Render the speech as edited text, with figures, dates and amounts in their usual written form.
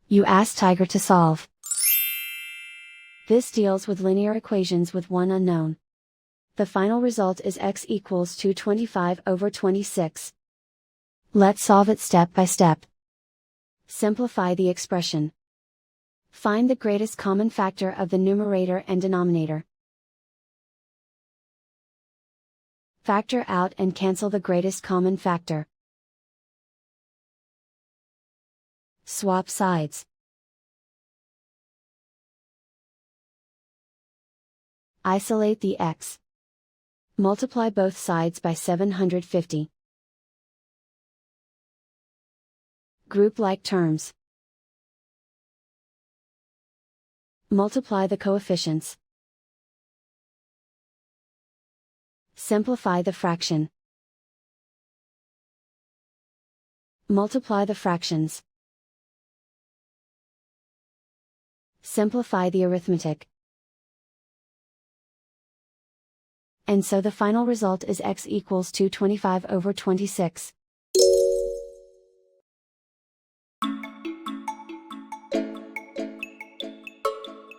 You ask Tiger to solve. This deals with linear equations with one unknown. The final result is x equals 225/26. Let's solve it step by step. Simplify the expression. Find the greatest common factor of the numerator and denominator. Factor out and cancel the greatest common factor. Swap sides. Isolate the x. Multiply both sides by 750. Group like terms. Multiply the coefficients. Simplify the fraction. Multiply the fractions. Simplify the arithmetic. And so the final result is x equals 225/26.